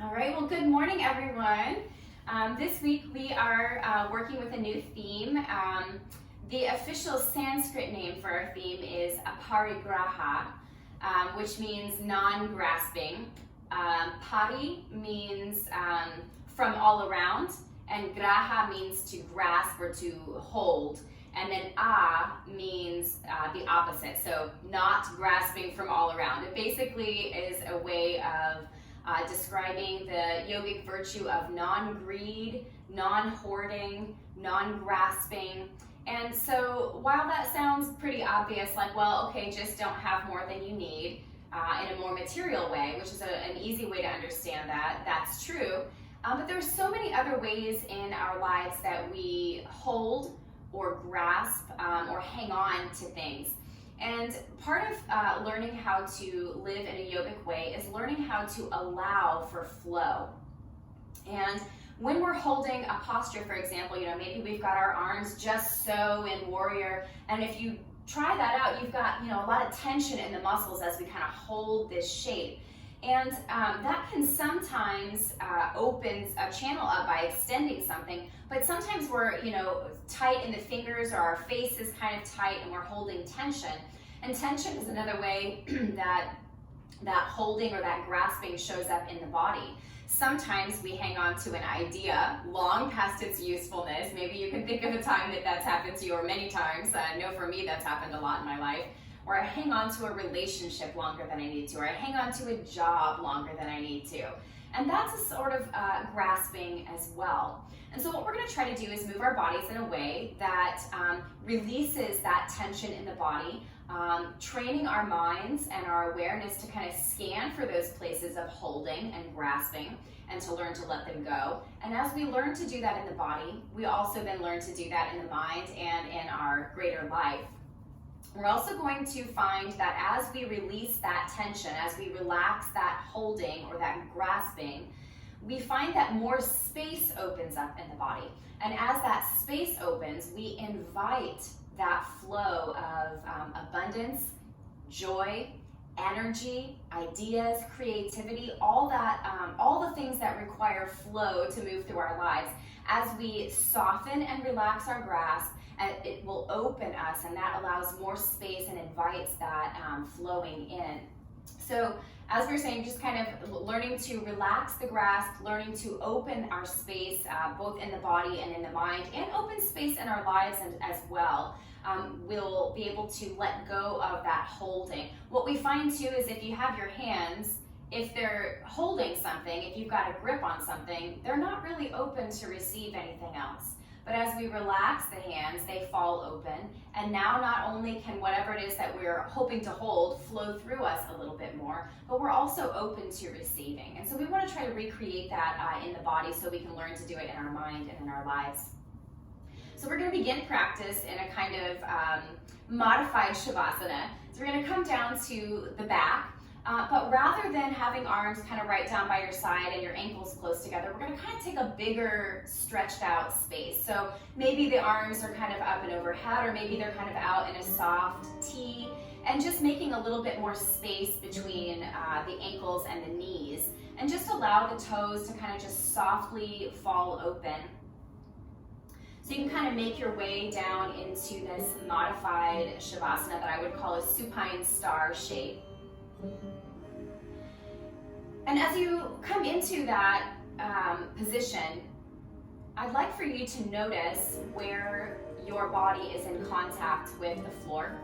All right, well, good morning, everyone. This week we are working with a new theme. The official Sanskrit name for our theme is Aparigraha, which means non-grasping. Pari means from all around, and graha means to grasp or to hold. And then means the opposite, so not grasping from all around. It basically is a way of describing the yogic virtue of non-greed, non-hoarding, non-grasping. And so while that sounds pretty obvious, like, well, okay, just don't have more than you need in a more material way, which is an easy way to understand that, that's true. But there's so many other ways in our lives that we hold or grasp or hang on to things. And part of learning how to live in a yogic way is learning how to allow for flow. And when we're holding a posture, for example, maybe we've got our arms just so in warrior, and if you try that out, you've got a lot of tension in the muscles as we kind of hold this shape. And that can sometimes open a channel up by extending something, but sometimes we're tight in the fingers, or our face is kind of tight and we're holding tension. And tension is another way that holding or that grasping shows up in the body. Sometimes we hang on to an idea long past its usefulness. Maybe you can think of a time that that's happened to you, or many times. I know for me that's happened a lot in my life. Or I hang on to a relationship longer than I need to, or I hang on to a job longer than I need to. And that's a sort of grasping as well. And so what we're going to try to do is move our bodies in a way that releases that tension in the body, training our minds and our awareness to kind of scan for those places of holding and grasping, and to learn to let them go. And as we learn to do that in the body, we also then learn to do that in the mind and in our greater life. We're also going to find that as we release that tension, as we relax that holding or that grasping, we find that more space opens up in the body. And as that space opens, we invite that flow of abundance, joy, energy, ideas, creativity, all the things that require flow to move through our lives. As we soften and relax our grasp, it will open us, and that allows more space and invites that flowing in. So as we were saying, just kind of learning to relax the grasp, learning to open our space, both in the body and in the mind, and open space in our lives as well. We'll be able to let go of that holding. What we find too is if you have your hands, if they're holding something, if you've got a grip on something, they're not really open to receive anything else. But as we relax the hands, they fall open. And now not only can whatever it is that we're hoping to hold flow through us a little bit more, but we're also open to receiving. And so we want to try to recreate that in the body so we can learn to do it in our mind and in our lives. So we're going to begin practice in a kind of modified Shavasana. So we're going to come down to the back. But rather than having arms kind of right down by your side and your ankles close together, we're going to kind of take a bigger stretched out space. So maybe the arms are kind of up and overhead, or maybe they're kind of out in a soft T, and just making a little bit more space between the ankles and the knees. And just allow the toes to kind of just softly fall open. So you can kind of make your way down into this modified Shavasana that I would call a supine star shape. And as you come into that position, I'd like for you to notice where your body is in contact with the floor.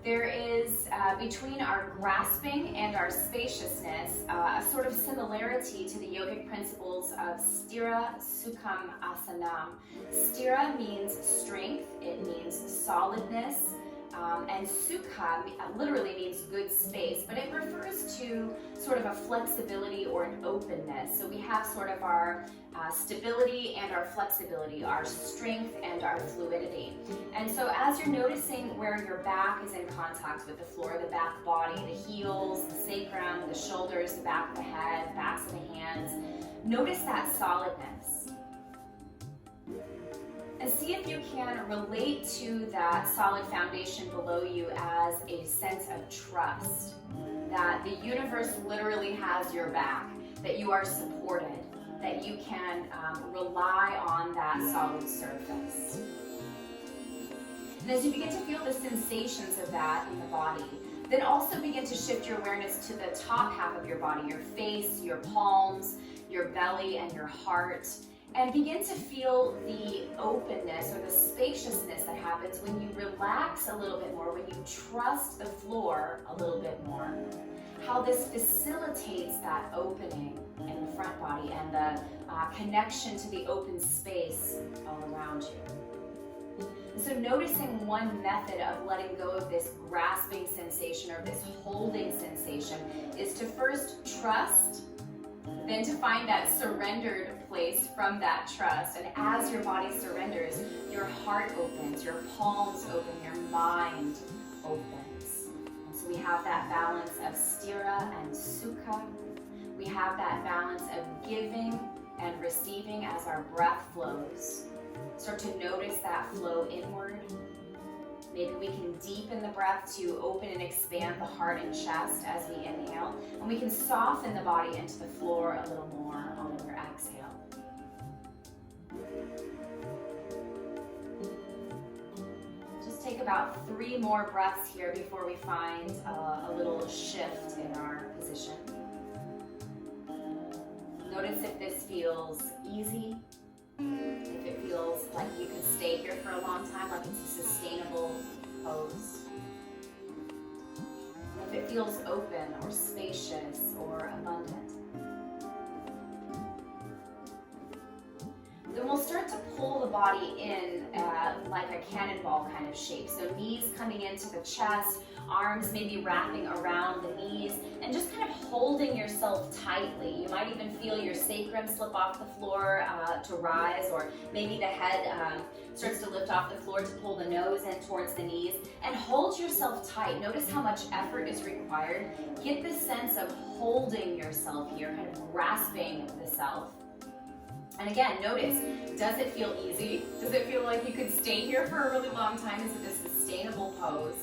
There is, between our grasping and our spaciousness, a sort of similarity to the yogic principles of Sthira Sukham Asanam. Sthira means strength, it means solidness, and sukha literally means good space, but it refers to sort of a flexibility or an openness. So we have sort of our stability and our flexibility, our strength and our fluidity. And so as you're noticing where your back is in contact with the floor, the back body, the heels, the sacrum, the shoulders, the back of the head, backs of the hands, notice that solidness. And see if you can relate to that solid foundation below you as a sense of trust, that the universe literally has your back. that you are supported, that you can rely on that solid surface. And as you begin to feel the sensations of that in the body, then also begin to shift your awareness to the top half of your body, your face, your palms, your belly, and your heart. And begin to feel the openness or the spaciousness that happens when you relax a little bit more, when you trust the floor a little bit more. How this facilitates that opening in the front body and the connection to the open space all around you. And so noticing one method of letting go of this grasping sensation or this holding sensation is to first trust, then to find that surrendered place from that trust. And as your body surrenders, your heart opens, your palms open, your mind opens. And so we have that balance of Sthira and Sukha. We have that balance of giving and receiving as our breath flows. Start to notice that flow inward. Maybe we can deepen the breath to open and expand the heart and chest as we inhale. And we can soften the body into the floor a little more on your exhale. Just take about 3 more breaths here before we find a little shift in our position. Notice if this feels easy, if it feels like you could stay here for a long time, like it's a sustainable pose. If it feels open or spacious or abundant. Then we'll start to pull the body in like a cannonball kind of shape. So knees coming into the chest, arms maybe wrapping around the knees, and just kind of holding yourself tightly. You might even feel your sacrum slip off the floor to rise, or maybe the head starts to lift off the floor to pull the nose in towards the knees, and hold yourself tight. Notice how much effort is required. Get the sense of holding yourself here, kind of grasping the self. And again, notice, does it feel easy? Does it feel like you could stay here for a really long time? Is it a sustainable pose?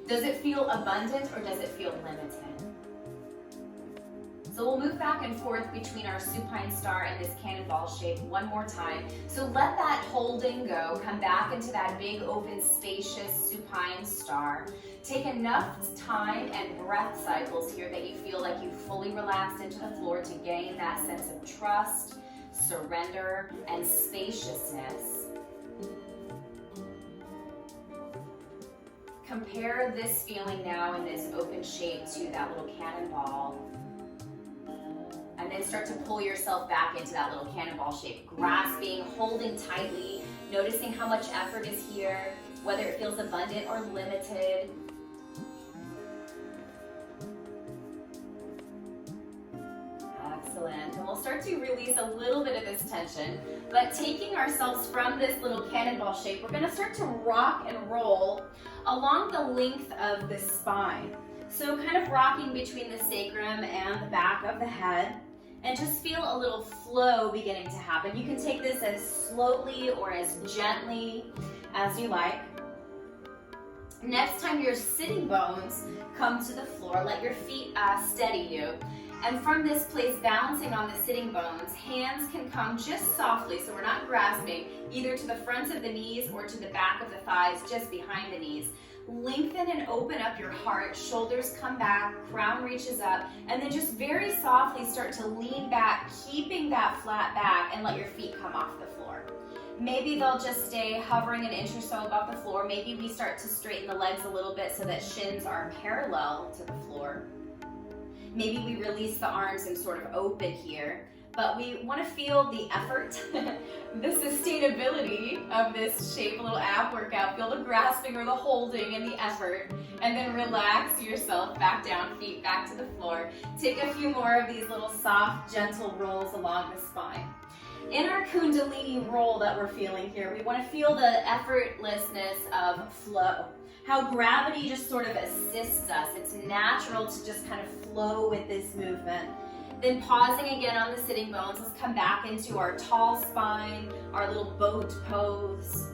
Does it feel abundant or does it feel limited? So we'll move back and forth between our supine star and this cannonball shape one more time. So let that holding go. Come back into that big, open, spacious supine star. Take enough time and breath cycles here that you feel like you fully relaxed into the floor to gain that sense of trust, surrender, and spaciousness. Compare this feeling now in this open shape to that little cannonball. And then start to pull yourself back into that little cannonball shape, grasping, holding tightly, noticing how much effort is here, whether it feels abundant or limited. Excellent. And we'll start to release a little bit of this tension, but taking ourselves from this little cannonball shape, we're going to start to rock and roll along the length of the spine. So kind of rocking between the sacrum and the back of the head, and just feel a little flow beginning to happen. You can take this as slowly or as gently as you like. Next time your sitting bones come to the floor, let your feet steady you. And from this place, balancing on the sitting bones, hands can come just softly, so we're not grasping, either to the front of the knees or to the back of the thighs, just behind the knees. Lengthen and open up your heart, shoulders come back, crown reaches up, and then just very softly start to lean back, keeping that flat back, and let your feet come off the floor. Maybe they'll just stay hovering an inch or so above the floor. Maybe we start to straighten the legs a little bit so that shins are parallel to the floor. Maybe we release the arms and sort of open here, but we want to feel the effort, the sustainability of this shape, a little ab workout. Feel the grasping or the holding and the effort, and then relax yourself back down, feet back to the floor. Take a few more of these little soft, gentle rolls along the spine. In our Kundalini roll that we're feeling here, we want to feel the effortlessness of flow. How gravity just sort of assists us. It's natural to just kind of flow with this movement. Then pausing again on the sitting bones, let's come back into our tall spine, our little boat pose.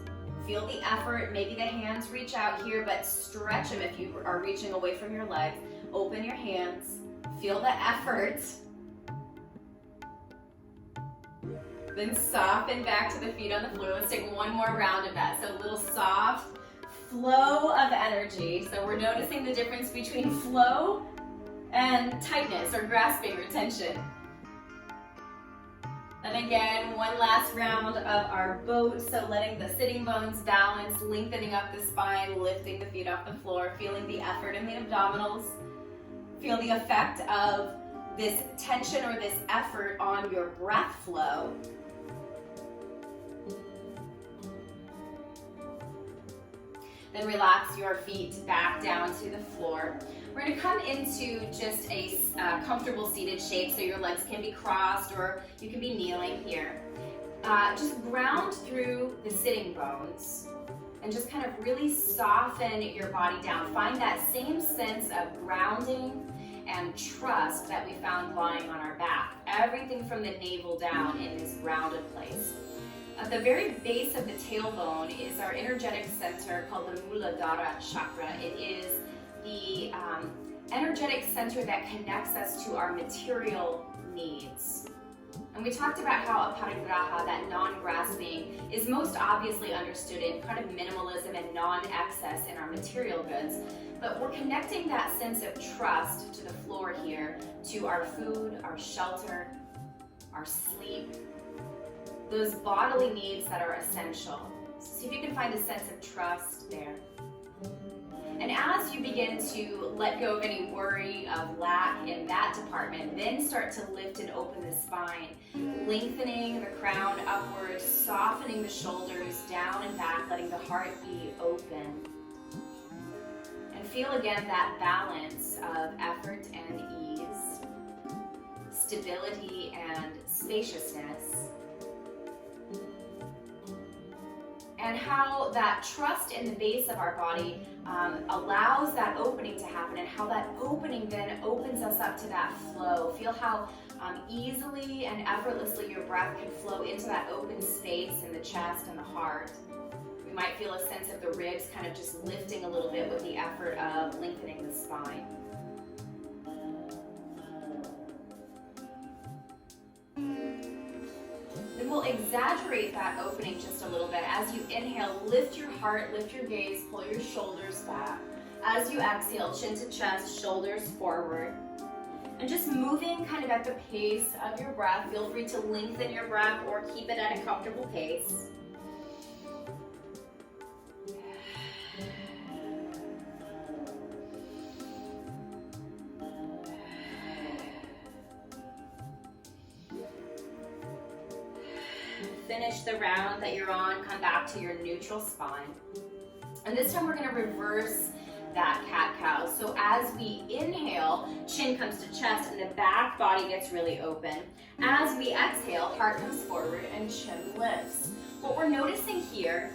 Feel the effort. Maybe the hands reach out here, but stretch them if you are reaching away from your legs. Open your hands. Feel the effort. Then soften back to the feet on the floor. Let's take one more round of that. So a little soft flow of energy. So we're noticing the difference between flow and tightness or grasping or tension. And again, one last round of our boat. So letting the sitting bones balance, lengthening up the spine, lifting the feet off the floor, feeling the effort in the abdominals. Feel the effect of this tension or this effort on your breath flow. Then relax your feet back down to the floor. We're going to come into just a comfortable seated shape, so your legs can be crossed or you can be kneeling here. Just ground through the sitting bones and just kind of really soften your body down. Find that same sense of grounding and trust that we found lying on our back. Everything from the navel down in this grounded place. At the very base of the tailbone is our energetic center called the Muladara Chakra. It is the energetic center that connects us to our material needs. And we talked about how Aparigraha, that non-grasping, is most obviously understood in kind of minimalism and non-excess in our material goods. But we're connecting that sense of trust to the floor here, to our food, our shelter, our sleep, those bodily needs that are essential. So see if you can find a sense of trust there. And as you begin to let go of any worry of lack in that department, then start to lift and open the spine, lengthening the crown upwards, softening the shoulders down and back, letting the heart be open. And feel again that balance of effort and ease, stability and spaciousness. And how that trust in the base of our body allows that opening to happen, and how that opening then opens us up to that flow. Feel how easily and effortlessly your breath can flow into that open space in the chest and the heart. We might feel a sense of the ribs kind of just lifting a little bit with the effort of lengthening the spine. Then we'll exaggerate that opening just a little bit. As you inhale, lift your heart, lift your gaze, pull your shoulders back. As you exhale, chin to chest, shoulders forward. And just moving kind of at the pace of your breath. Feel free to lengthen your breath or keep it at a comfortable pace. Finish the round that you're on, come back to your neutral spine. And this time we're going to reverse that cat-cow. So as we inhale, chin comes to chest and the back body gets really open. As we exhale, heart comes forward and chin lifts. What we're noticing here,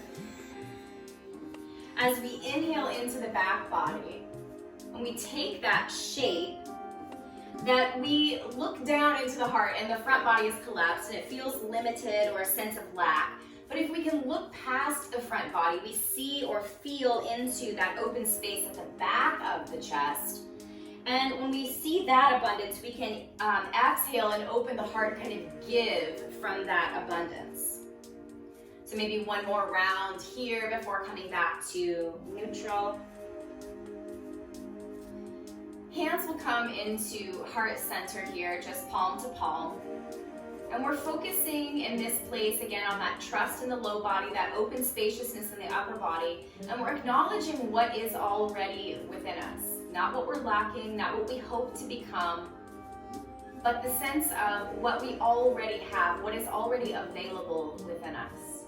as we inhale into the back body, when we take that shape, that we look down into the heart and the front body is collapsed and it feels limited or a sense of lack. But if we can look past the front body, we see or feel into that open space at the back of the chest. And when we see that abundance, we can exhale and open the heart, kind of give from that abundance. So maybe one more round here before coming back to neutral. Hands will come into heart center here, just palm to palm. And we're focusing in this place again on that trust in the low body, that open spaciousness in the upper body. And we're acknowledging what is already within us. Not what we're lacking, not what we hope to become, but the sense of what we already have, what is already available within us.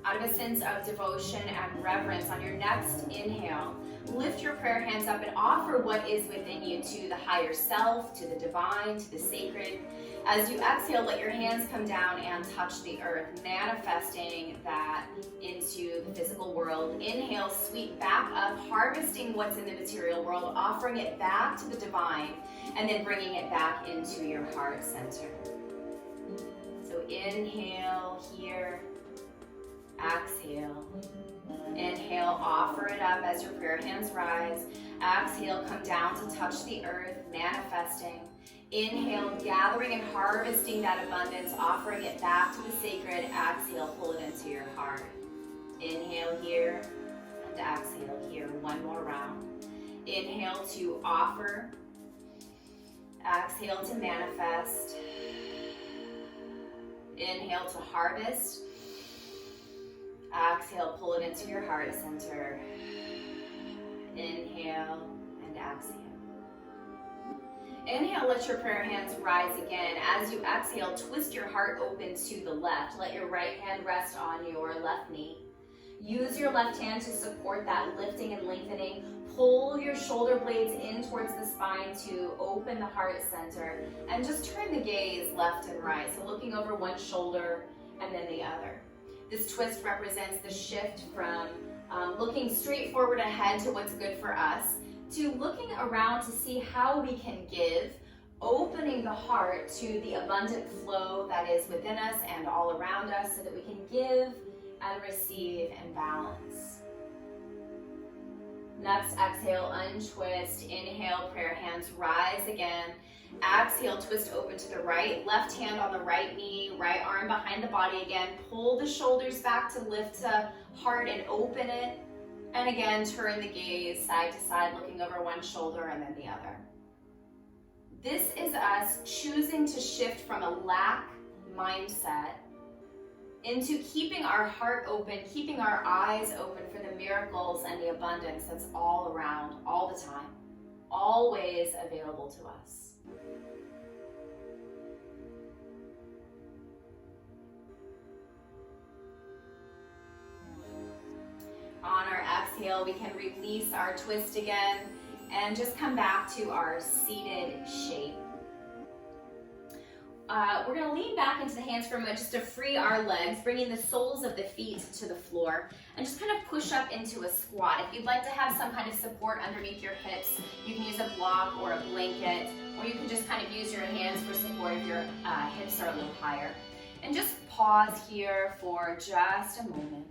Out of a sense of devotion and reverence, on your next inhale, lift your prayer hands up and offer what is within you to the higher self, to the divine, to the sacred. As you exhale, let your hands come down and touch the earth, manifesting that into the physical world. Inhale, sweep back up, harvesting what's in the material world, offering it back to the divine, and then bringing it back into your heart center. So inhale here. Exhale. Inhale, offer it up as your prayer hands rise. Exhale, come down to touch the earth, manifesting. Inhale, gathering and harvesting that abundance, offering it back to the sacred. Exhale, pull it into your heart. Inhale here and exhale here. One more round. Inhale to offer. Exhale to manifest. Inhale to harvest. Exhale, pull it into your heart center. Inhale and exhale. Inhale, let your prayer hands rise again. As you exhale, twist your heart open to the left. Let your right hand rest on your left knee. Use your left hand to support that lifting and lengthening. Pull your shoulder blades in towards the spine to open the heart center. And just turn the gaze left and right. So looking over one shoulder and then the other. This twist represents the shift from looking straight forward ahead to what's good for us, to looking around to see how we can give, opening the heart to the abundant flow that is within us and all around us so that we can give and receive in balance. Next, exhale, untwist. Inhale, prayer hands rise again. Exhale, twist open to the right. Left hand on the right knee, right arm behind the body again. Pull the shoulders back to lift the heart and open it. And again, turn the gaze side to side, looking over one shoulder and then the other. This is us choosing to shift from a lack mindset into keeping our heart open, keeping our eyes open for the miracles and the abundance that's all around, all the time, always available to us. On our exhale, we can release our twist again and just come back to our seated shape. We're going to lean back into the hands for a moment just to free our legs, bringing the soles of the feet to the floor, and just kind of push up into a squat. If you'd like to have some kind of support underneath your hips, you can use a block or a blanket, or you can just kind of use your hands for support if your hips are a little higher. And just pause here for just a moment.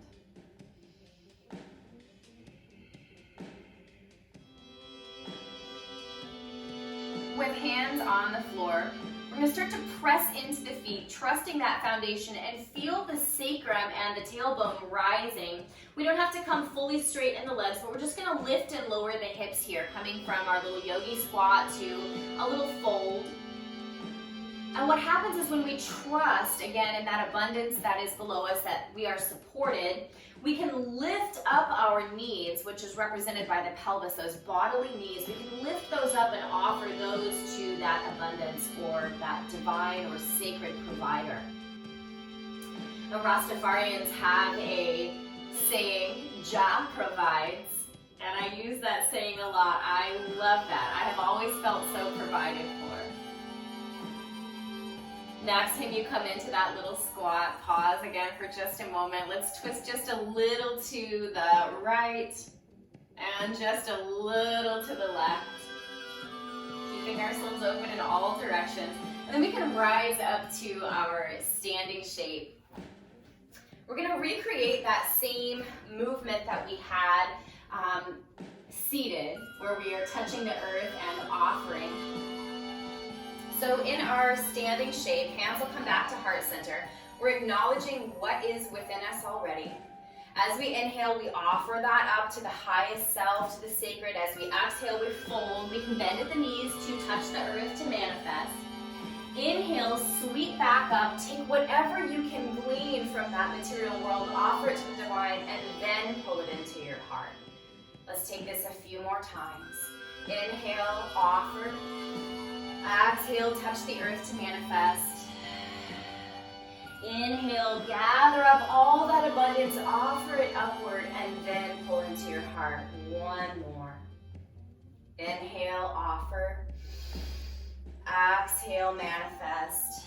With hands on the floor, we're going to start to press into the feet, trusting that foundation, and feel the sacrum and the tailbone rising. We don't have to come fully straight in the legs, but we're just going to lift and lower the hips here, coming from our little yogi squat to a little fold. And what happens is when we trust, again, in that abundance that is below us, that we are supported, we can lift up our knees, which is represented by the pelvis, those bodily knees. We can lift those up and offer those to that abundance or that divine or sacred provider. The Rastafarians have a saying, Jah provides, and I use that saying a lot. I love that. I have always felt so provided for. Next time you come into that little squat, pause again for just a moment. Let's twist just a little to the right and just a little to the left. Keeping ourselves open in all directions. And then we can rise up to our standing shape. We're going to recreate that same movement that we had seated, where we are touching the earth and offering. So in our standing shape, hands will come back to heart center. We're acknowledging what is within us already. As we inhale, we offer that up to the highest self, to the sacred. As we exhale, we fold. We can bend at the knees to touch the earth to manifest. Inhale, sweep back up. Take whatever you can glean from that material world, offer it to the divine, and then pull it into your heart. Let's take this a few more times. Inhale, offer. Exhale, touch the earth to manifest. Inhale, gather up all that abundance, offer it upward, and then pull into your heart. One more. Inhale, offer. Exhale, manifest.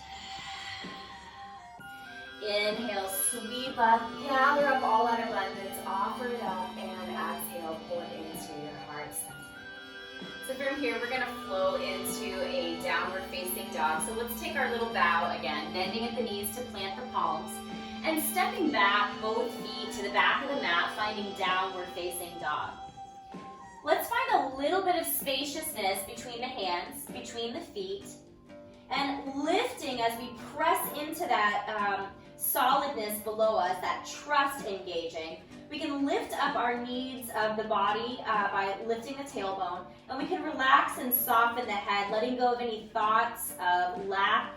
Inhale, sweep up, gather up all that abundance, offer it up, and exhale, pull it into your heart center. So from here, we're going to flow into a downward facing dog. So let's take our little bow again, bending at the knees to plant the palms, and stepping back both feet to the back of the mat, finding downward facing dog. Let's find a little bit of spaciousness between the hands, between the feet, and lifting as we press into that solidness below us, that trust engaging. We can lift up our knees of the body by lifting the tailbone, and we can relax and soften the head, letting go of any thoughts of lack.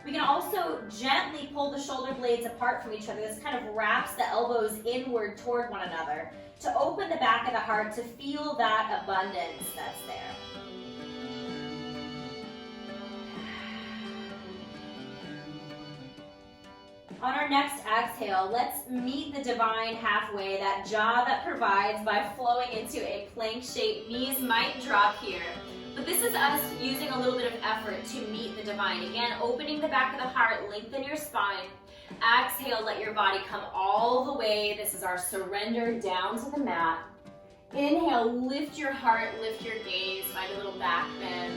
We can also gently pull the shoulder blades apart from each other. This kind of wraps the elbows inward toward one another to open the back of the heart to feel that abundance that's there. On our next exhale, let's meet the divine halfway, that jaw that provides by flowing into a plank shape. Knees might drop here, but this is us using a little bit of effort to meet the divine. Again, opening the back of the heart, lengthen your spine. Exhale, let your body come all the way. This is our surrender down to the mat. Inhale, lift your heart, lift your gaze, find a little back bend.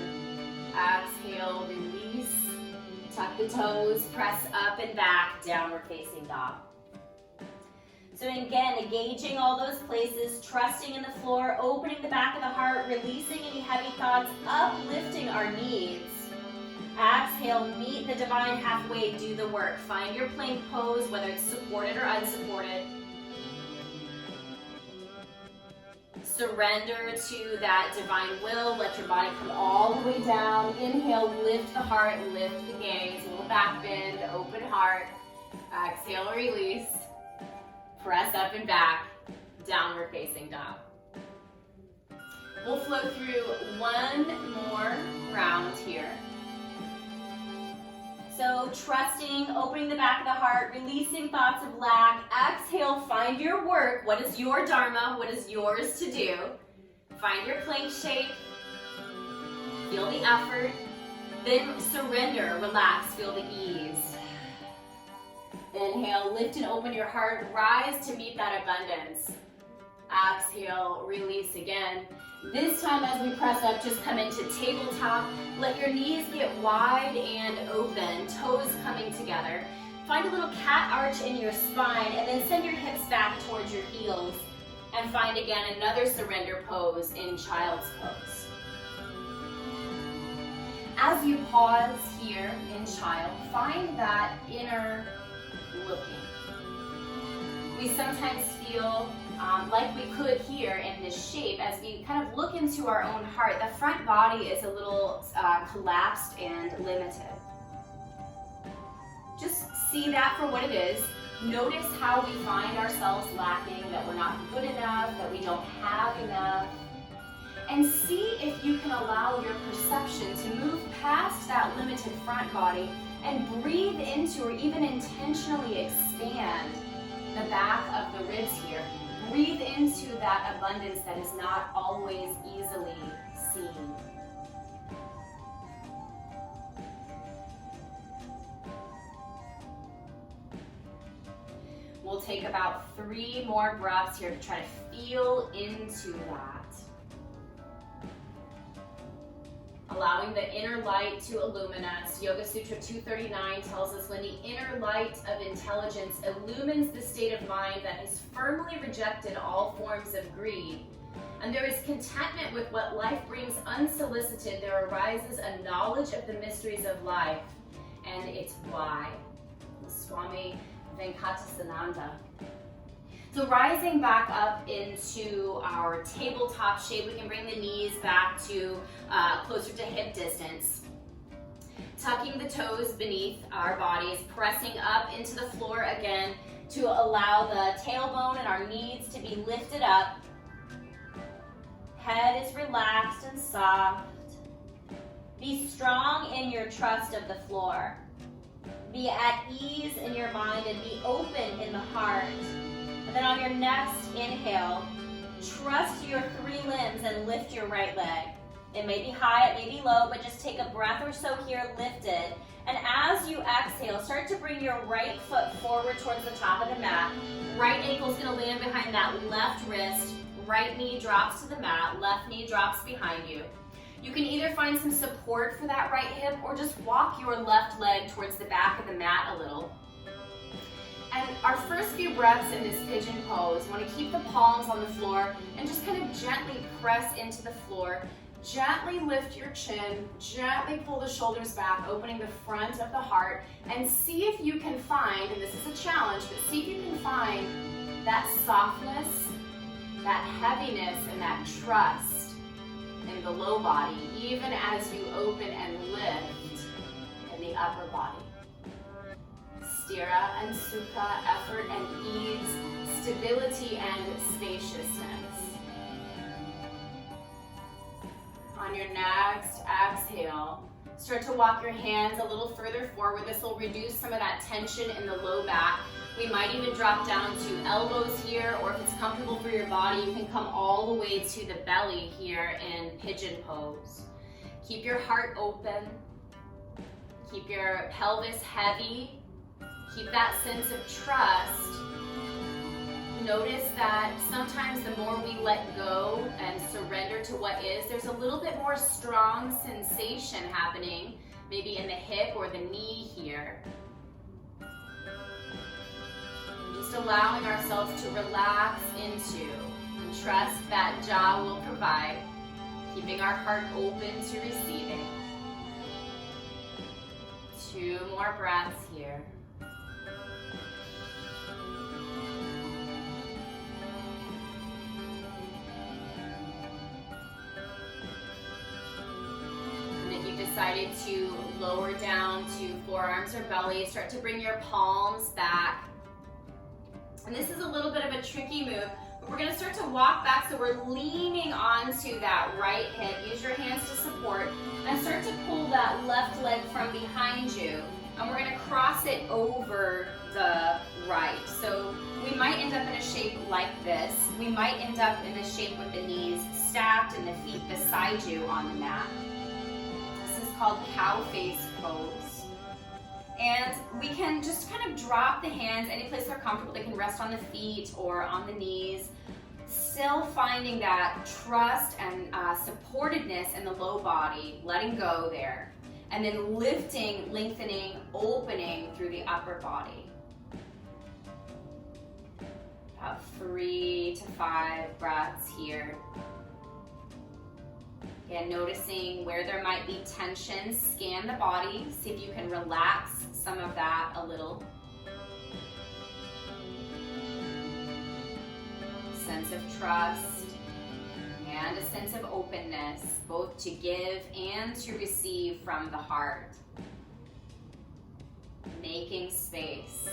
Exhale, release. Tuck the toes, press up and back, downward facing dog. So again, engaging all those places, trusting in the floor, opening the back of the heart, releasing any heavy thoughts, uplifting our knees. Exhale, meet the divine halfway, do the work. Find your plank pose, whether it's supported or unsupported. Surrender to that divine will. Let your body come all the way down. Inhale, lift the heart, lift the gaze. A little back bend, open heart. Exhale, release. Press up and back, downward facing dog. We'll flow through one more round here. So trusting, opening the back of the heart, releasing thoughts of lack. Exhale, find your work. What is your dharma? What is yours to do? Find your plank shape. Feel the effort. Then surrender, relax, feel the ease. Inhale, lift and open your heart. Rise to meet that abundance. Exhale, release again. This time as we press up, just come into tabletop. Let your knees get wide and open, toes coming together. Find a little cat arch in your spine and then send your hips back towards your heels. And find again another surrender pose in child's pose. As you pause here in child, find that inner looking. We sometimes feel like we could here in this shape as we kind of look into our own heart. The front body is a little collapsed and limited. Just see that for what it is. Notice how we find ourselves lacking, that we're not good enough, that we don't have enough. And see if you can allow your perception to move past that limited front body and breathe into or even intentionally expand the back of the ribs here. Breathe into that abundance that is not always easily seen. We'll take about 3 more breaths here to try to feel into that. Allowing the inner light to illumine us. Yoga Sutra 239 tells us when the inner light of intelligence illumines the state of mind that has firmly rejected all forms of greed, and there is contentment with what life brings unsolicited, there arises a knowledge of the mysteries of life and its why. Swami Venkatesananda. So rising back up into our tabletop shape, we can bring the knees back to closer to hip distance. Tucking the toes beneath our bodies, pressing up into the floor again to allow the tailbone and our knees to be lifted up. Head is relaxed and soft. Be strong in your trust of the floor. Be at ease in your mind and be open in the heart. And then on your next inhale, trust your 3 limbs and lift your right leg. It may be high, it may be low, but just take a breath or so here lifted. And as you exhale, start to bring your right foot forward towards the top of the mat. Right ankle is going to land behind that left wrist. Right knee drops to the mat, left knee drops behind you. You can either find some support for that right hip or just walk your left leg towards the back of the mat a little. And our first few breaths in this pigeon pose, you want to keep the palms on the floor and just kind of gently press into the floor. Gently lift your chin, gently pull the shoulders back, opening the front of the heart, and see if you can find, and this is a challenge, but see if you can find that softness, that heaviness, and that trust in the low body, even as you open and lift in the upper body. Sthira and Sukha, effort and ease, stability and spaciousness. On your next exhale, start to walk your hands a little further forward. This will reduce some of that tension in the low back. We might even drop down to elbows here, or if it's comfortable for your body, you can come all the way to the belly here in pigeon pose. Keep your heart open. Keep your pelvis heavy. Keep that sense of trust. Notice that sometimes the more we let go and surrender to what is, there's a little bit more strong sensation happening, maybe in the hip or the knee here. Just allowing ourselves to relax into and trust that jaw will provide, keeping our heart open to receiving. 2 more breaths here. Decided to lower down to forearms or belly, start to bring your palms back. And this is a little bit of a tricky move, but we're going to start to walk back, so we're leaning onto that right hip. Use your hands to support and start to pull that left leg from behind you, and we're going to cross it over the right. So we might end up in a shape like this. We might end up in this shape with the knees stacked and the feet beside you on the mat. Called cow face pose. And we can just kind of drop the hands any place they're comfortable. They can rest on the feet or on the knees, still finding that trust and supportedness in the low body, letting go there, and then lifting, lengthening, opening through the upper body. About 3 to 5 breaths here. Again, noticing where there might be tension, scan the body, see if you can relax some of that a little. Sense of trust and a sense of openness, both to give and to receive from the heart. Making space.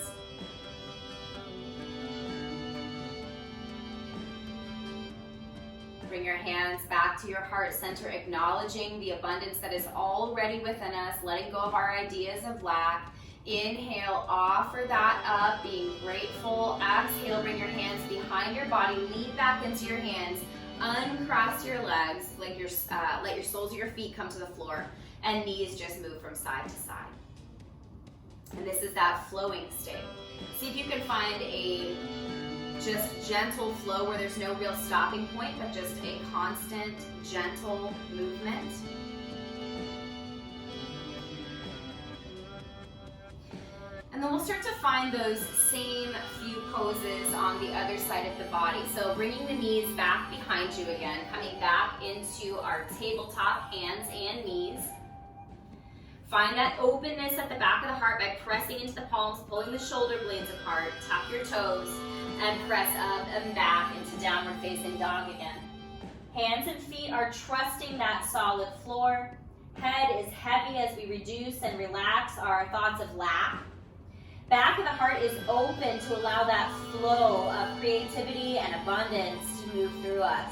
Bring your hands back to your heart center, acknowledging the abundance that is already within us, letting go of our ideas of lack. Inhale, offer that up, being grateful. Exhale, bring your hands behind your body, lean back into your hands, uncross your legs, let your soles of your feet come to the floor, and knees just move from side to side. And this is that flowing state. See if you can find a just gentle flow where there's no real stopping point, but just a constant, gentle movement. And then we'll start to find those same few poses on the other side of the body. So bringing the knees back behind you again, coming back into our tabletop, hands and knees. Find that openness at the back of the heart by pressing into the palms, pulling the shoulder blades apart, tap your toes, and press up and back into downward facing dog again. Hands and feet are trusting that solid floor. Head is heavy as we reduce and relax our thoughts of lack. Back of the heart is open to allow that flow of creativity and abundance to move through us.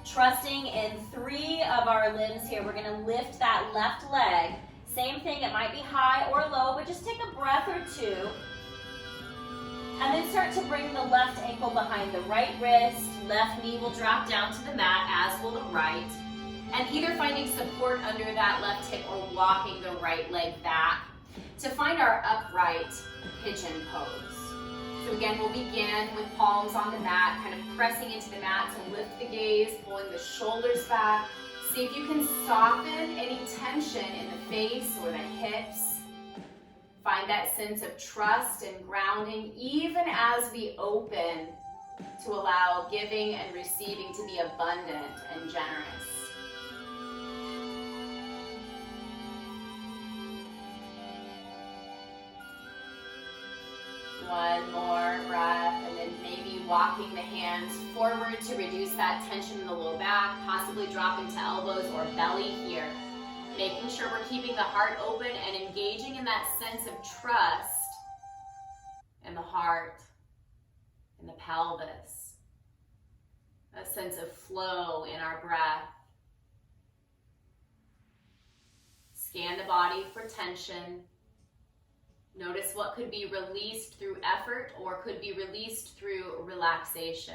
Trusting in 3 of our limbs here. We're going to lift that left leg. Same thing, it might be high or low, but just take a breath or 2. And then start to bring the left ankle behind the right wrist. Left knee will drop down to the mat, as will the right. And either finding support under that left hip or walking the right leg back to find our upright pigeon pose. So again, we'll begin with palms on the mat, kind of pressing into the mat to lift the gaze, pulling the shoulders back. See if you can soften any tension in the face or the hips. Find that sense of trust and grounding even as we open to allow giving and receiving to be abundant and generous. One more breath, and then maybe walking the hands forward to reduce that tension in the low back, possibly dropping to elbows or belly here. Making sure we're keeping the heart open and engaging in that sense of trust in the heart, in the pelvis. A sense of flow in our breath. Scan the body for tension. Notice what could be released through effort or could be released through relaxation.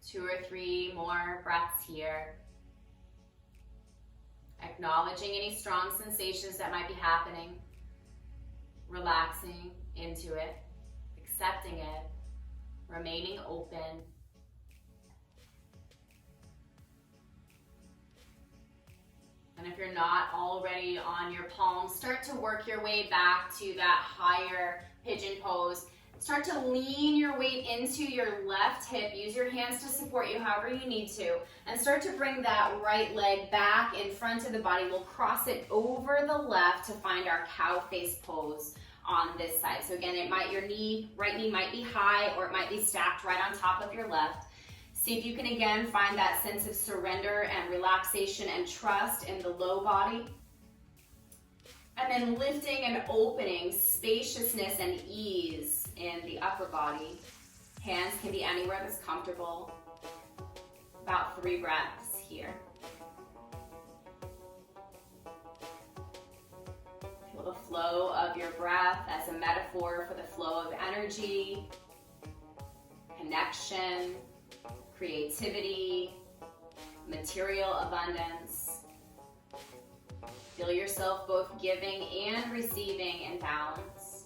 Two or three more breaths here. Acknowledging any strong sensations that might be happening. Relaxing into it. Accepting it. Remaining open. And if you're not already on your palms, start to work your way back to that higher pigeon pose. Start to lean your weight into your left hip. Use your hands to support you however you need to. And start to bring that right leg back in front of the body. We'll cross it over the left to find our cow face pose on this side. So again, your right knee might be high or it might be stacked right on top of your left. See if you can again find that sense of surrender and relaxation and trust in the low body. And then lifting and opening, spaciousness and ease in the upper body. Hands can be anywhere that's comfortable. About 3 breaths here. Feel the flow of your breath as a metaphor for the flow of energy, connection, creativity, material abundance. Feel yourself both giving and receiving in balance.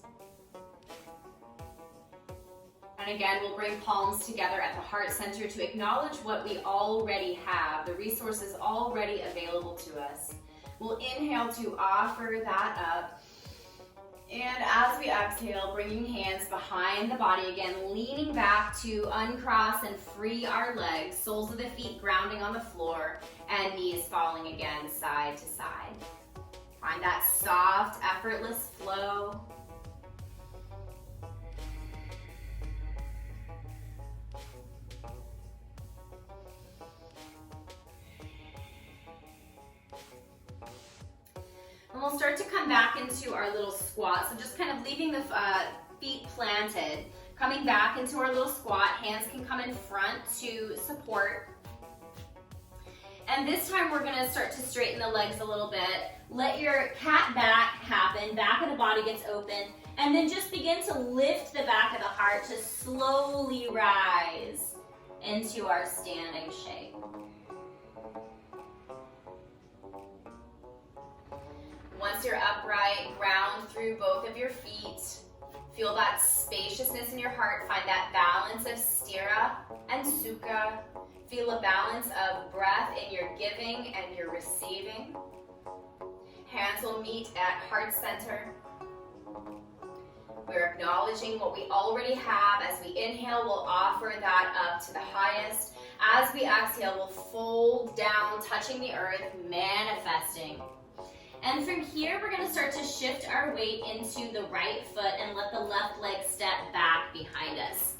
And again, we'll bring palms together at the heart center to acknowledge what we already have, the resources already available to us. We'll inhale to offer that up. And as we exhale, bringing hands behind the body again, leaning back to uncross and free our legs, soles of the feet grounding on the floor, and knees falling again side to side. Find that soft, effortless flow. And we'll start to come back into our little squat. So just kind of leaving the feet planted, coming back into our little squat. Hands can come in front to support. And this time we're gonna start to straighten the legs a little bit. Let your cat back happen, back of the body gets open, and then just begin to lift the back of the heart to slowly rise into our standing shape. Once you're upright, ground through both of your feet. Feel that spaciousness in your heart. Find that balance of Sthira and Sukha. Feel a balance of breath in your giving and your receiving. Hands will meet at heart center. We're acknowledging what we already have. As we inhale, we'll offer that up to the highest. As we exhale, we'll fold down, touching the earth, manifesting. And from here, we're gonna start to shift our weight into the right foot and let the left leg step back behind us.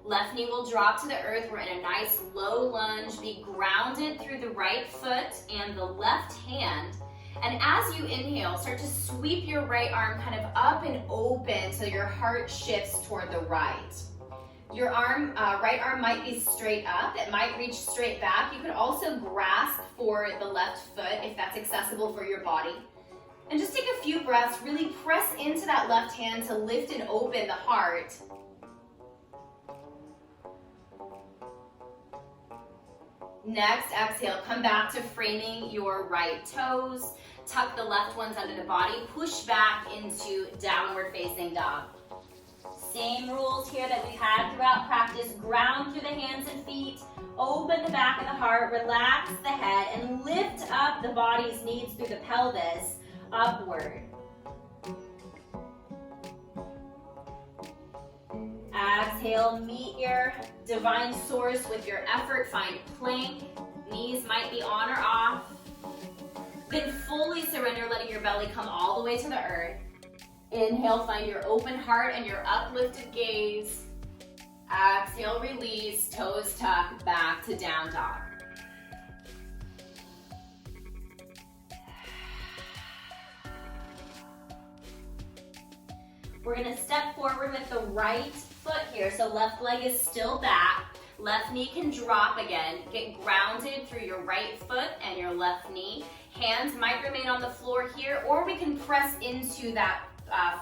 Left knee will drop to the earth. We're in a nice low lunge. Be grounded through the right foot and the left hand. And as you inhale, start to sweep your right arm kind of up and open so your heart shifts toward the right. Your right arm might be straight up. It might reach straight back. You could also grasp for the left foot if that's accessible for your body. And just take a few breaths. Really press into that left hand to lift and open the heart. Next, exhale, come back to framing your right toes. Tuck the left ones under the body. Push back into downward facing dog. same rules here that we've had throughout practice. Ground through the hands and feet, open the back of the heart, relax the head, and lift up the body's needs through the pelvis upward. Exhale, meet your divine source with your effort. Find plank. Knees might be on or off. Then fully surrender, letting your belly come all the way to the earth. Inhale, find your open heart and your uplifted gaze. Exhale, release, toes tuck, back to down dog. We're gonna step forward with the right foot here. So left leg is still back. Left knee can drop again. Get grounded through your right foot and your left knee. Hands might remain on the floor here, or we can press into that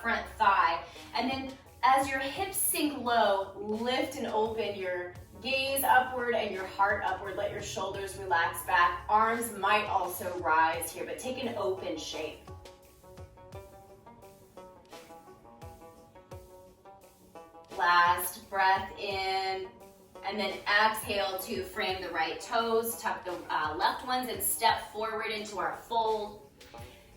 front thigh. And then as your hips sink low, lift and open your gaze upward and your heart upward. Let your shoulders relax back. Arms might also rise here, but take an open shape. Last breath in, and then exhale to frame the right toes, tuck the left ones, and step forward into our fold.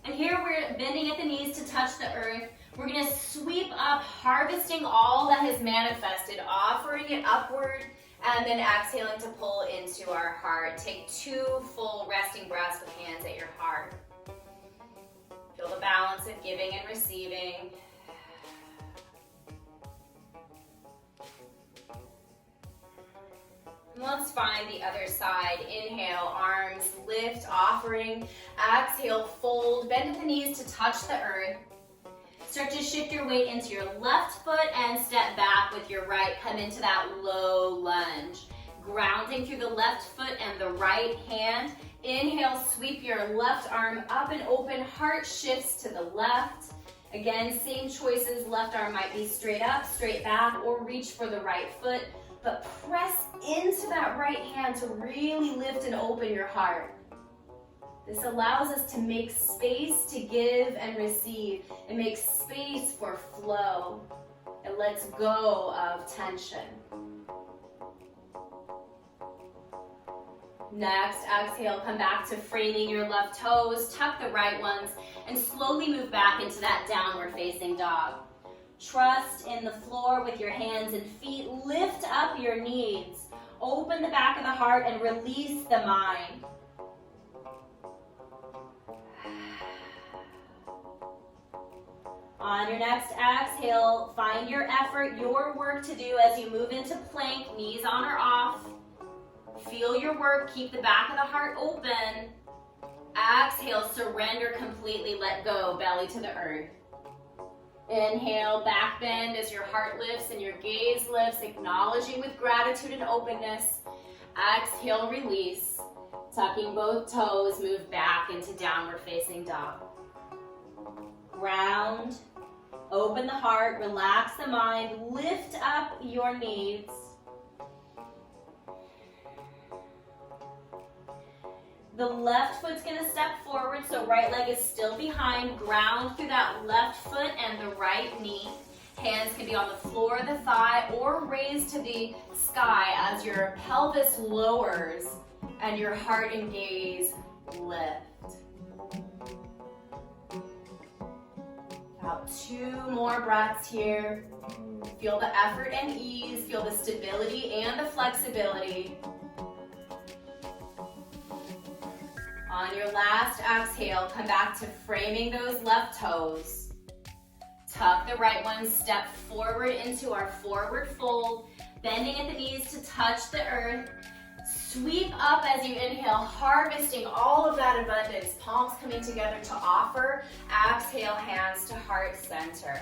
And here we're bending at the knees to touch the earth. We're gonna sweep up, harvesting all that has manifested, offering it upward, and then exhaling to pull into our heart. Take 2 full resting breaths with hands at your heart. Feel the balance of giving and receiving. Let's find the other side. Inhale, arms lift, offering. Exhale, fold, bend at the knees to touch the earth. Start to shift your weight into your left foot and step back with your right. Come into that low lunge. Grounding through the left foot and the right hand. Inhale, sweep your left arm up and open. Heart shifts to the left. Again, same choices. Left arm might be straight up, straight back, or reach for the right foot. But press into that right hand to really lift and open your heart. This allows us to make space to give and receive. It makes space for flow. It lets go of tension. Next, exhale, come back to framing your left toes, tuck the right ones, and slowly move back into that downward facing dog. Trust in the floor with your hands and feet. Lift up your knees. Open the back of the heart and release the mind. On your next exhale, find your effort, your work to do as you move into plank, knees on or off. Feel your work, keep the back of the heart open. Exhale, surrender completely, let go, belly to the earth. Inhale, back bend as your heart lifts and your gaze lifts, acknowledging with gratitude and openness. Exhale, release. Tucking both toes, move back into downward facing dog. Ground, open the heart, relax the mind, lift up your knees. The left foot's gonna step forward, so right leg is still behind. Ground through that left foot and the right knee. Hands can be on the floor of the thigh or raised to the sky as your pelvis lowers and your heart and gaze lift. About 2 more breaths here. Feel the effort and ease, feel the stability and the flexibility. On your last exhale, come back to framing those left toes. Tuck the right one, step forward into our forward fold, bending at the knees to touch the earth. Sweep up as you inhale, harvesting all of that abundance, palms coming together to offer. Exhale, hands to heart center.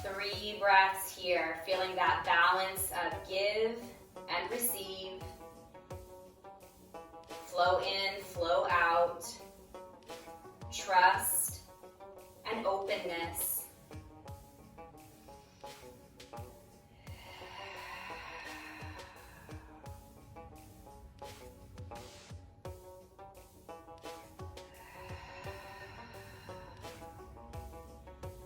3 breaths here, feeling that balance of give and receive. Flow in, flow out, trust and openness.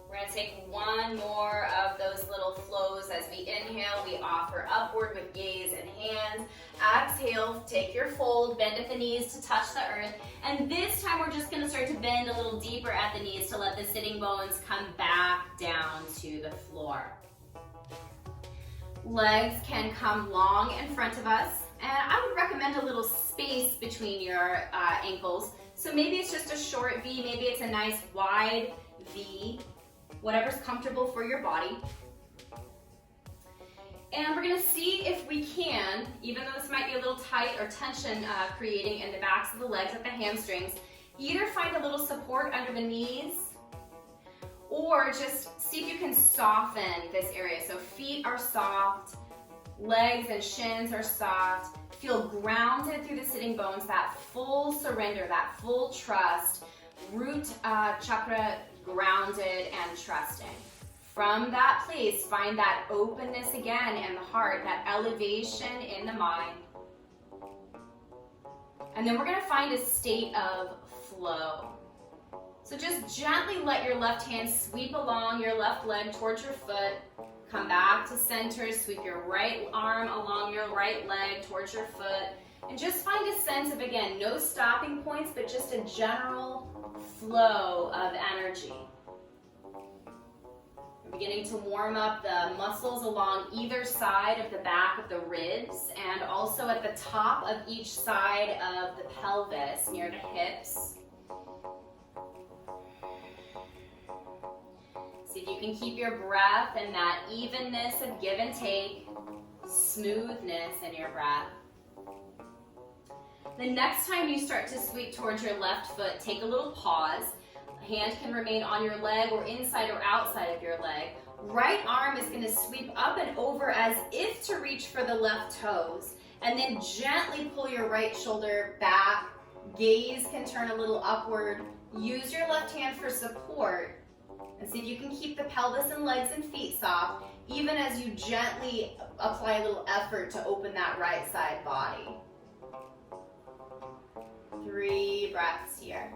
We're going to take 1 more of those little pose. As we inhale, we offer upward with gaze and hands. Exhale, take your fold, bend at the knees to touch the earth. And this time we're just gonna start to bend a little deeper at the knees to let the sitting bones come back down to the floor. Legs can come long in front of us, and I would recommend a little space between your ankles. So maybe it's just a short V, maybe it's a nice wide V, whatever's comfortable for your body. And we're gonna see if we can, even though this might be a little tight or tension creating in the backs of the legs at the hamstrings, either find a little support under the knees or just see if you can soften this area. So feet are soft, legs and shins are soft. Feel grounded through the sitting bones, that full surrender, that full trust. Root chakra grounded and trusting. From that place, find that openness again in the heart, that elevation in the mind. And then we're gonna find a state of flow. So just gently let your left hand sweep along your left leg towards your foot. Come back to center, sweep your right arm along your right leg towards your foot. And just find a sense of, again, no stopping points, but just a general flow of energy. We're beginning to warm up the muscles along either side of the back of the ribs and also at the top of each side of the pelvis near the hips. See if you can keep your breath and that evenness of give and take, smoothness in your breath. The next time you start to sweep towards your left foot, take a little pause. A hand can remain on your leg or inside or outside of your leg. Right arm is going to sweep up and over as if to reach for the left toes. And then gently pull your right shoulder back. Gaze can turn a little upward. Use your left hand for support. And see if you can keep the pelvis and legs and feet soft, even as you gently apply a little effort to open that right side body. 3 breaths here.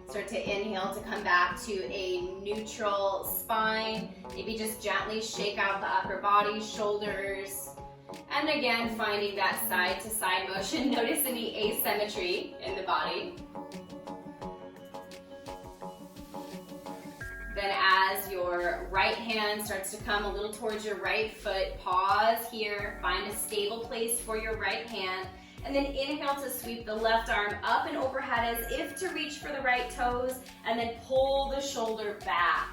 Start to inhale to come back to a neutral spine. Maybe just gently shake out the upper body, shoulders. And again, finding that side to side motion. Notice any asymmetry in the body. Then as your right hand starts to come a little towards your right foot, pause here, find a stable place for your right hand, and then inhale to sweep the left arm up and overhead as if to reach for the right toes, and then pull the shoulder back.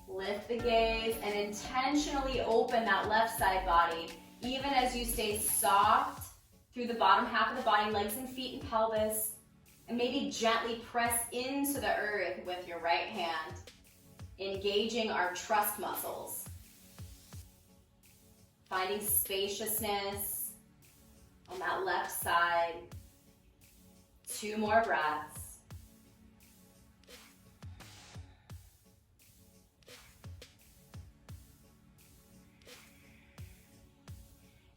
Lift the gaze and intentionally open that left side body, even as you stay soft through the bottom half of the body, legs and feet and pelvis, and maybe gently press into the earth with your right hand, engaging our trust muscles. Finding spaciousness on that left side. 2 more breaths.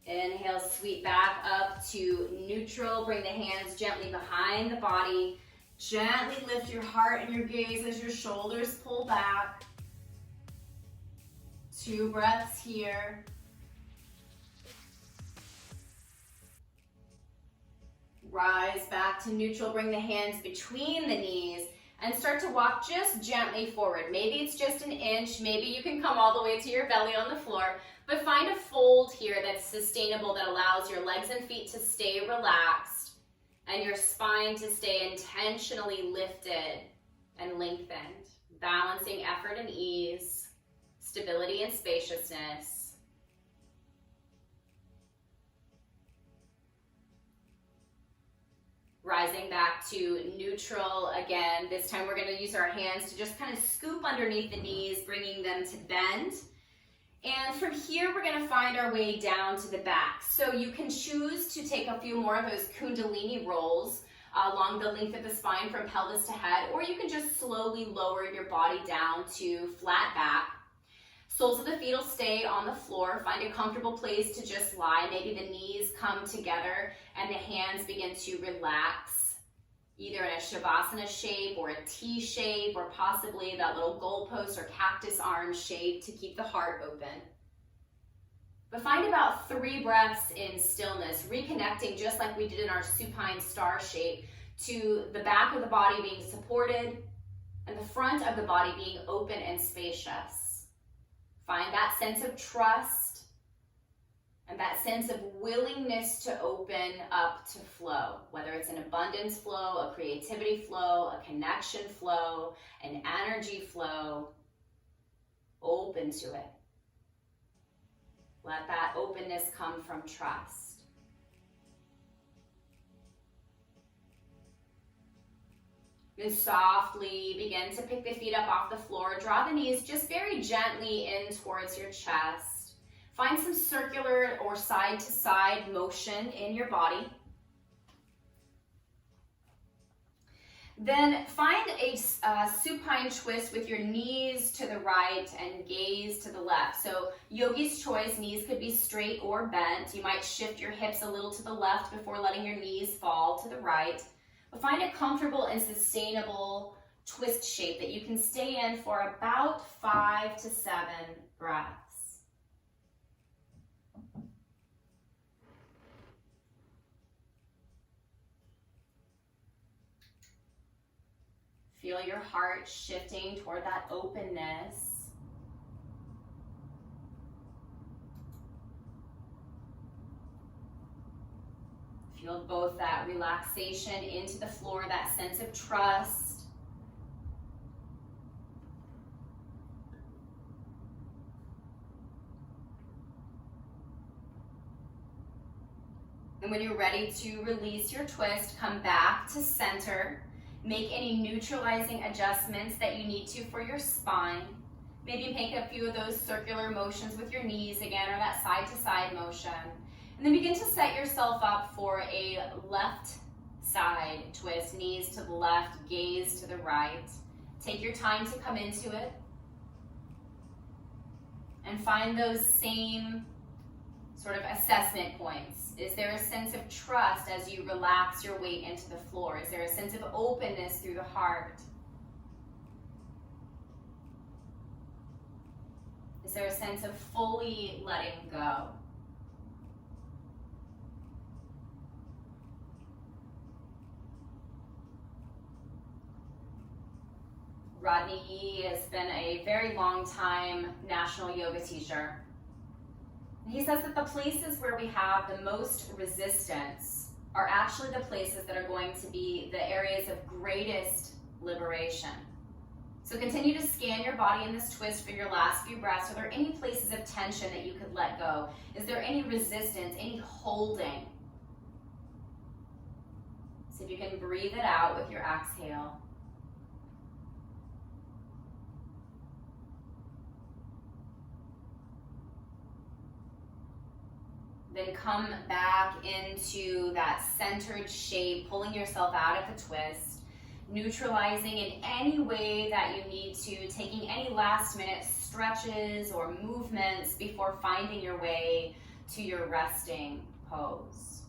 Inhale, sweep back up to neutral. Bring the hands gently behind the body. Gently lift your heart and your gaze as your shoulders pull back. 2 breaths here. Rise back to neutral. Bring the hands between the knees and start to walk just gently forward. Maybe it's just an inch. Maybe you can come all the way to your belly on the floor. But find a fold here that's sustainable, that allows your legs and feet to stay relaxed and your spine to stay intentionally lifted and lengthened, balancing effort and ease, stability and spaciousness. Rising back to neutral again. This time we're going to use our hands to just kind of scoop underneath the knees, bringing them to bend. And from here, we're going to find our way down to the back. So you can choose to take a few more of those Kundalini rolls along the length of the spine from pelvis to head, or you can just slowly lower your body down to flat back. Soles of the feet will stay on the floor. Find a comfortable place to just lie. Maybe the knees come together and the hands begin to relax, either in a Shavasana shape or a T shape, or possibly that little goalpost or cactus arm shape to keep the heart open. But find about 3 breaths in stillness, reconnecting just like we did in our supine star shape to the back of the body being supported and the front of the body being open and spacious. Find that sense of trust and that sense of willingness to open up to flow, whether it's an abundance flow, a creativity flow, a connection flow, an energy flow. Open to it. Let that openness come from trust. Then softly begin to pick the feet up off the floor. Draw the knees just very gently in towards your chest. Find some circular or side-to-side motion in your body. Then find a supine twist with your knees to the right and gaze to the left. So yogi's choice, knees could be straight or bent. You might shift your hips a little to the left before letting your knees fall to the right. But find a comfortable and sustainable twist shape that you can stay in for about 5 to 7 breaths. Feel your heart shifting toward that openness. Feel both that relaxation into the floor, that sense of trust. And when you're ready to release your twist, come back to center. Make any neutralizing adjustments that you need to for your spine. Maybe make a few of those circular motions with your knees again, or that side-to-side motion. And then begin to set yourself up for a left side twist, knees to the left, gaze to the right. Take your time to come into it. And find those same sort of assessment points. Is there a sense of trust as you relax your weight into the floor? Is there a sense of openness through the heart? Is there a sense of fully letting go? Rodney Yee has been a very long time national yoga teacher. He says that the places where we have the most resistance are actually the places that are going to be the areas of greatest liberation. So continue to scan your body in this twist for your last few breaths. Are there any places of tension that you could let go? Is there any resistance, any holding? So if you can breathe it out with your exhale. Then come back into that centered shape, pulling yourself out of the twist, neutralizing in any way that you need to, taking any last minute stretches or movements before finding your way to your resting pose.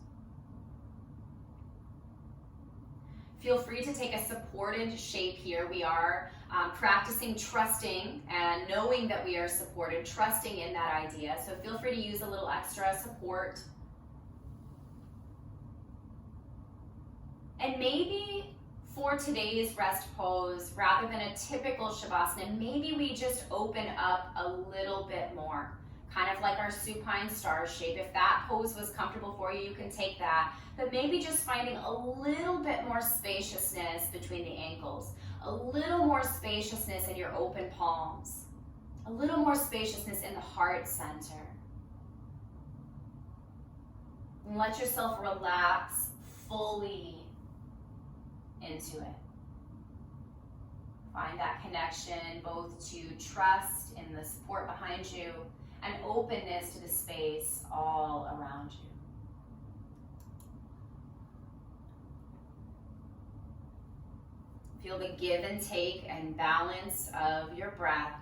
Feel free to take a supported shape here. We are practicing trusting and knowing that we are supported, trusting in that idea. So feel free to use a little extra support. And maybe for today's rest pose, rather than a typical Shavasana, maybe we just open up a little bit more. Kind of like our supine star shape. If that pose was comfortable for you, you can take that. But maybe just finding a little bit more spaciousness between the ankles, a little more spaciousness in your open palms, a little more spaciousness in the heart center. And let yourself relax fully into it. Find that connection both to trust in the support behind you and openness to the space all around you. Feel the give and take and balance of your breath.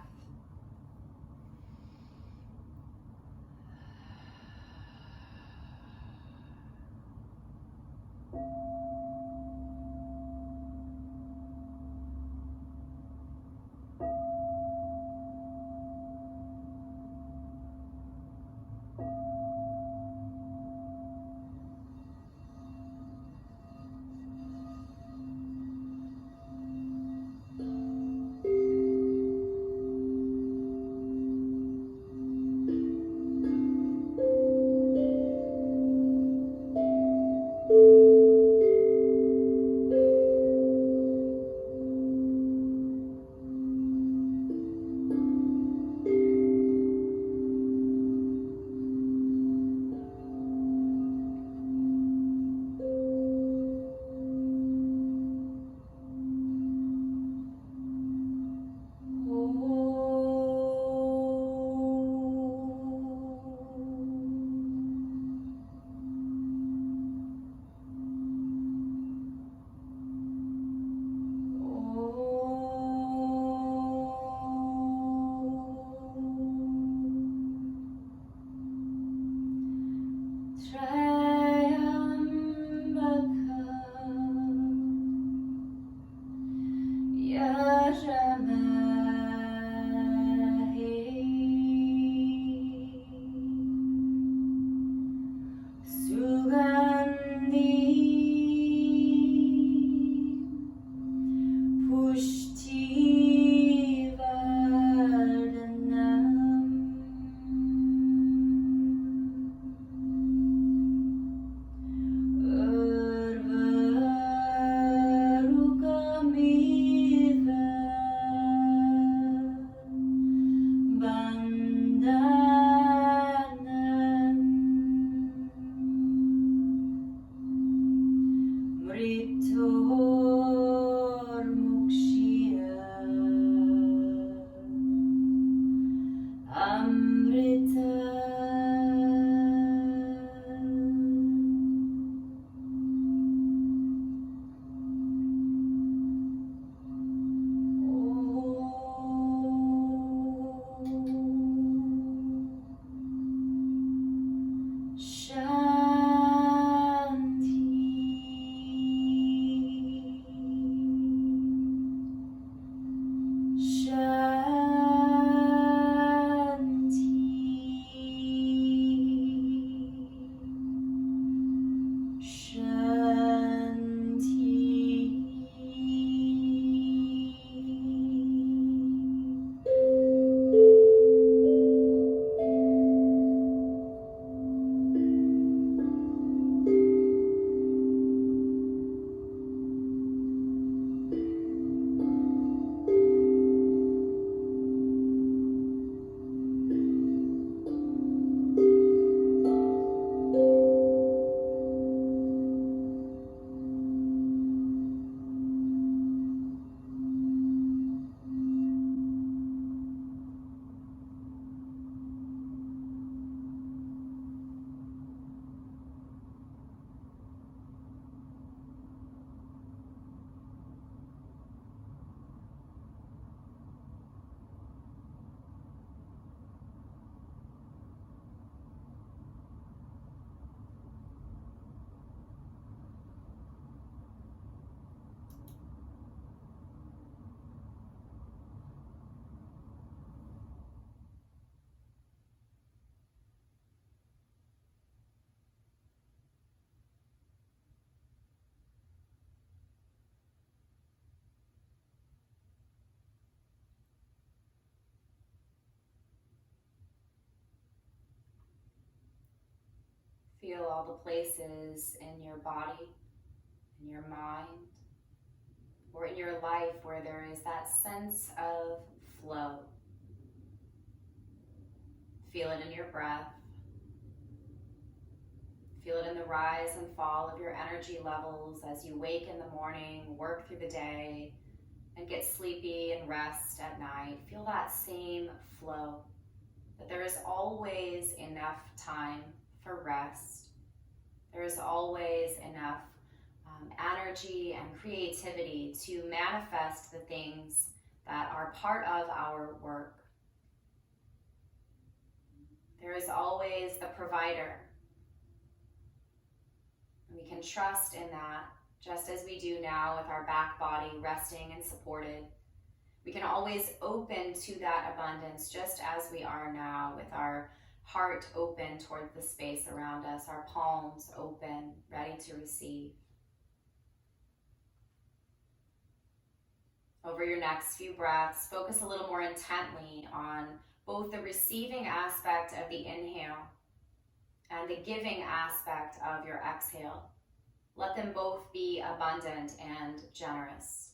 Feel all the places in your body, in your mind, or in your life where there is that sense of flow. Feel it in your breath. Feel it in the rise and fall of your energy levels as you wake in the morning, work through the day, and get sleepy and rest at night. Feel that same flow, that there is always enough time for rest. There is always enough energy and creativity to manifest the things that are part of our work. There is always the provider. And we can trust in that, just as we do now with our back body resting and supported. We can always open to that abundance, just as we are now, with our heart open toward the space around us, our palms open, ready to receive. Over your next few breaths, focus a little more intently on both the receiving aspect of the inhale and the giving aspect of your exhale. Let them both be abundant and generous.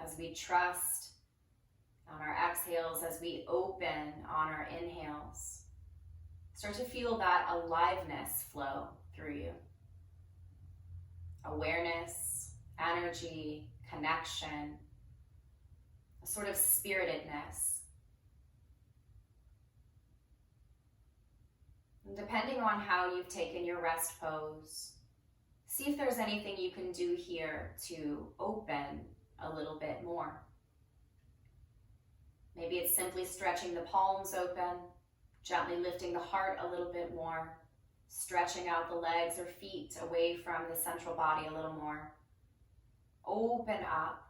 As we trust on our exhales, as we open on our inhales, start to feel that aliveness flow through you. Awareness, energy, connection, a sort of spiritedness. And depending on how you've taken your rest pose, see if there's anything you can do here to open a little bit more. Maybe it's simply stretching the palms open, gently lifting the heart a little bit more, stretching out the legs or feet away from the central body a little more. Open up.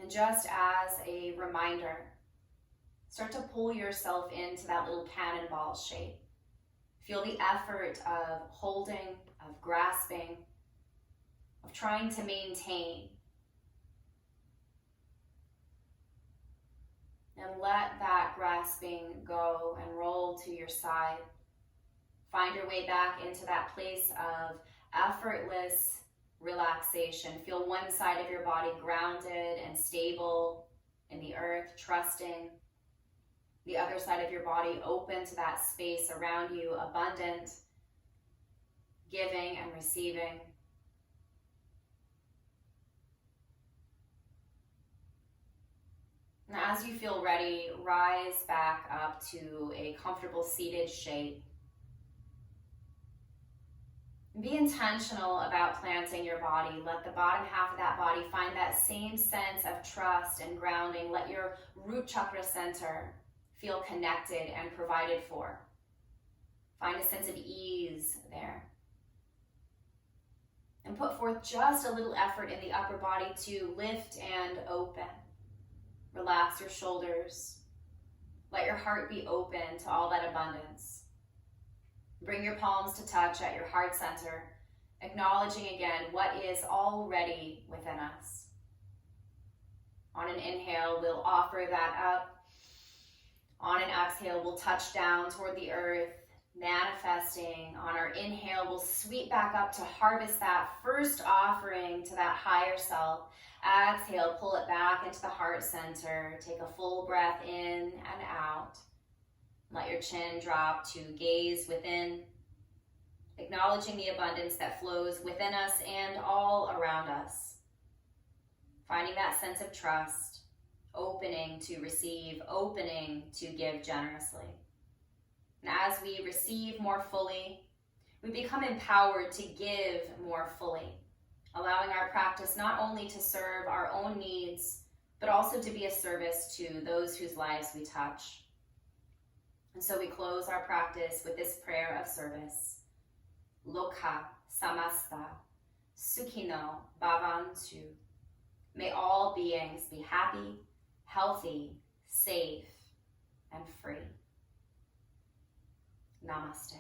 And just as a reminder, start to pull yourself into that little cannonball shape. Feel the effort of holding, of grasping, of trying to maintain. And let that grasping go and roll to your side. Find your way back into that place of effortless relaxation. Feel one side of your body grounded and stable in the earth, trusting. The other side of your body open to that space around you, abundant, giving and receiving. And as you feel ready, rise back up to a comfortable seated shape. Be intentional about planting your body. Let the bottom half of that body find that same sense of trust and grounding. Let your root chakra center feel connected and provided for. Find a sense of ease there. And put forth just a little effort in the upper body to lift and open. Relax your shoulders. Let your heart be open to all that abundance. Bring your palms to touch at your heart center, acknowledging again what is already within us. On an inhale, we'll offer that up. On an exhale, we'll touch down toward the earth, manifesting. On our inhale, we'll sweep back up to harvest that first offering to that higher self. Exhale, pull it back into the heart center. Take a full breath in and out. Let your chin drop to gaze within, acknowledging the abundance that flows within us and all around us. Finding that sense of trust, opening to receive, opening to give generously. And as we receive more fully, we become empowered to give more fully, allowing our practice not only to serve our own needs, but also to be a service to those whose lives we touch. And so we close our practice with this prayer of service. Lokha samasta sukhino bhavantu. May all beings be happy, healthy, safe, and free. Namaste.